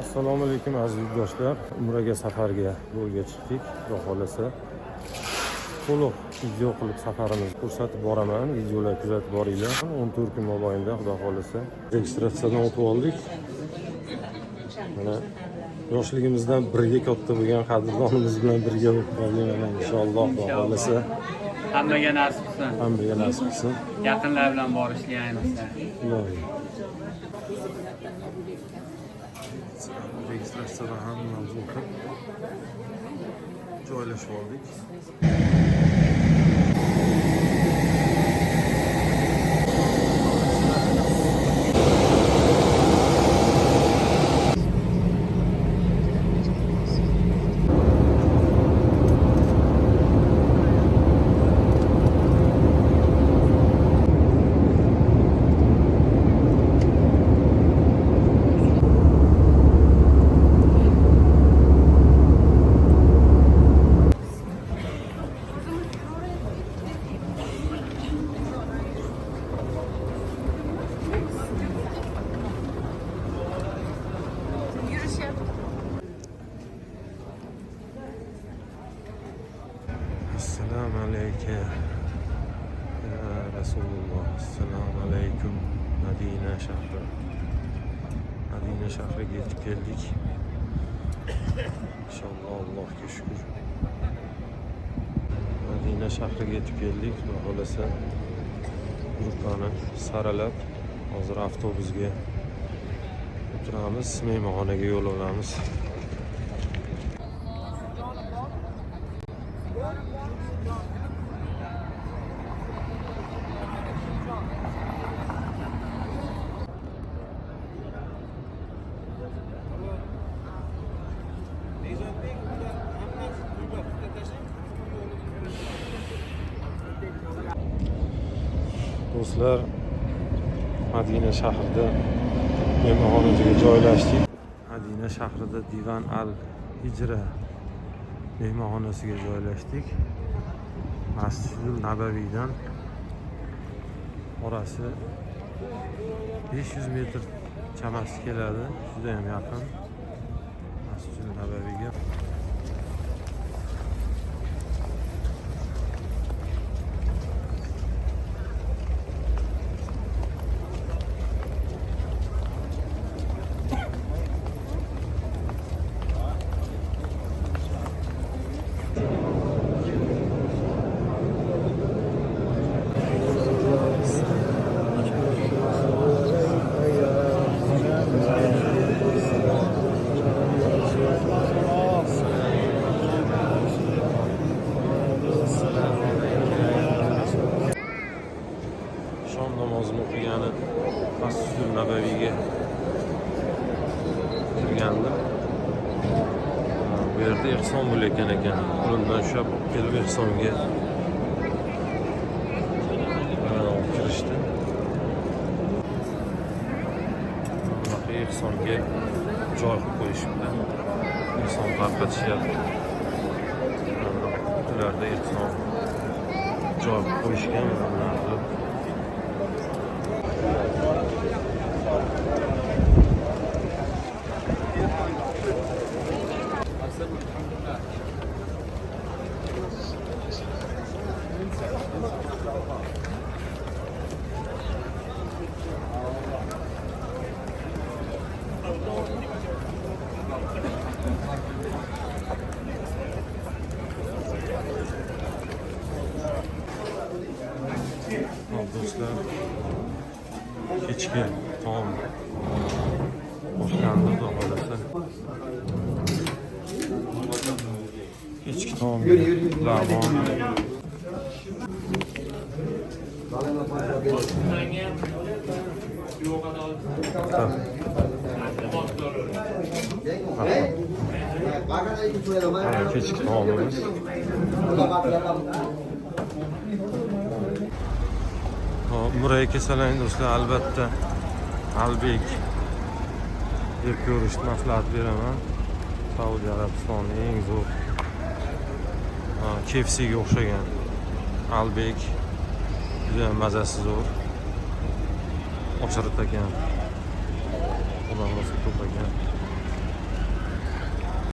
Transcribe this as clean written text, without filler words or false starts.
Assalomu alaykum aziz yurtdoshlar. Umraga safarga yo'lga chiqdik. Xudo xolasa to'liq video qilib safarimizni ko'rsatib boraman. Videolar kuzatib boringlar. 14 kun mobaynida xudo xolasa registratsiyadan o'tib oldik. Mana yoshligimizdan birga katta bo'lgan qadrdonimiz bilan birga bo'lib qoldik. Mana inshaalloh xudo xolasa hammaga nasib qilsin. hammaga nasib qilsin. Yaqinlar bilan borishga ayniqsa. Ilohi. Registratsiyadan hammamiz o'tib joylashib oldik. Assalomu alaykum ya Rasululloh. Assalomu alaykum Madina shahri. Madina shahriga yetib keldik. Inshaalloh Allohga shukr. Madina shahriga yetib keldik. Xudo xolasa guruhlarni saralab hozir avtobusga o'tiramiz, mehmonxonaga yo'l olamiz. Do'stlar, Madina shahrida mehmonxonaga joylashdik. Madina shahrida Divan Al Hijra mehmonxonasiga joylashdik. Masjidul Nabaviydan orasi 500 metr chamasi keladi. Juda ham yaqin Masjidul Nabaviyga. Shom namozini o'qigani Masjidul Nabaviyga kirgandim. Bu yerda ehson bo'layotgan ekan. Qo'limdan ushlab olib kelib ehsonga kirishdi. Bunaqa ehsonga joy qilib qo'yishibdi. Ehson tarqatishyapti. Ularda ehson joy qilib qo'yishgan. Do'stlar, kechki taom boshlandi. Xudo xolasa kechki taomga lavon kechki taomimiz. Umraga kelsalar do'stlar, albatta Albek deb ko'rishni maslahat beraman. Saudiya Arabistonining eng zo'r KFC'ga o'xshagan Albek juda mazasi zo'r. Ochiq ekan. Xudo xolasa ko'p ekan.